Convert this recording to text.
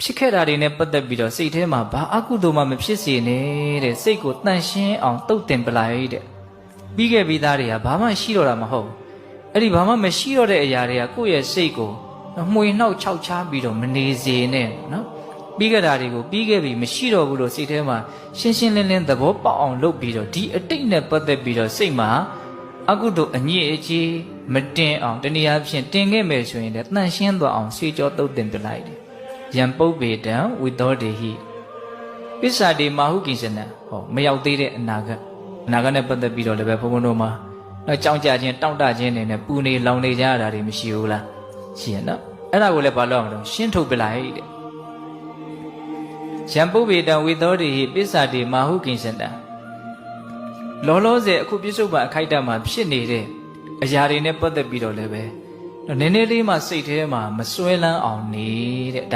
ဖြစ်ခဲ့တာတွေနဲ့ပတ်သက်ပြီးတော့စိတ်ထဲမှာဘာအကုသိုလ်မှမဖြစ်စေနဲ့တဲ့စိတ်ကိုတန့်ရှင်းအောင်တုတ်တင်ပလိုက်တဲ့ပြီးခဲ့ပြီးသားတွေကဘာမှရှိတော့တာမဟုတ်အဲ့ဒီဘာမှမရှိတော့တဲ့အရာတွေကကိုယ့်ရဲ့စိတ်ကိုမှွေနှောက်ခြောက်ချားပြီးတော့မနေစေနဲ့နော်ပြီးခဲ့တာတွေကိုပြီးခဲ့ပြီမရှိတော့ဘူးလို့စိတ်ထဲမှာရှင်းရှင်းလင်းလင်းသဘောပေါက်အောင်လုပ်ပြီးတော့ဒီအတိတ်နဲ့ပတ်သက်ပြီးတော့စိတ်မှာအကုသိုလ်အညစ်အကြေးမတင်အောင်တနည်းအားဖြင့်တင်ခဲ့မယ်ဆိုရင်လည်းတန့်ရှင်းသွားအောင်ဆွေးကြောတုတ်တင်ပြလိုက်တယ်ယံပုပ္ပေတံဝိသောတေဟိပစ္စာတိမာဟုကိစ္စနံဟောမရောက်သေးတဲ့အနာဂတ်နဲ့ပတ်သက်ပြီးတော့လည်းပဲဘုန်းဘုန်းတို့မှာတော့ကြောင်းကြခြင်းတောင့်တခြင်းတွေနဲ့ပူနေလောင်နေကြရတာတွေမရှိဘူးလားရှိရနော်အဲ့ဒါကိုလည်းဘာလို့အောင်လဲရှင်းထုတ်ပြလိုက်တဲ့ယံပုပ္ပေတံဝိသောတေဟိပစ္စာတိမာဟုကိစ္စနံလောလောဆယ်အခုပြစ္ဆုတ်ပံအခိုက်အတန့်မှာဖြစ်နေတဲ့အရာတွေနဲ့ပတ်သက်ပြီးတော့လည်းပဲနည်းနည်းလေးမှစိတ်ထဲမှာမစွဲလန်းအောင်နေတဲ့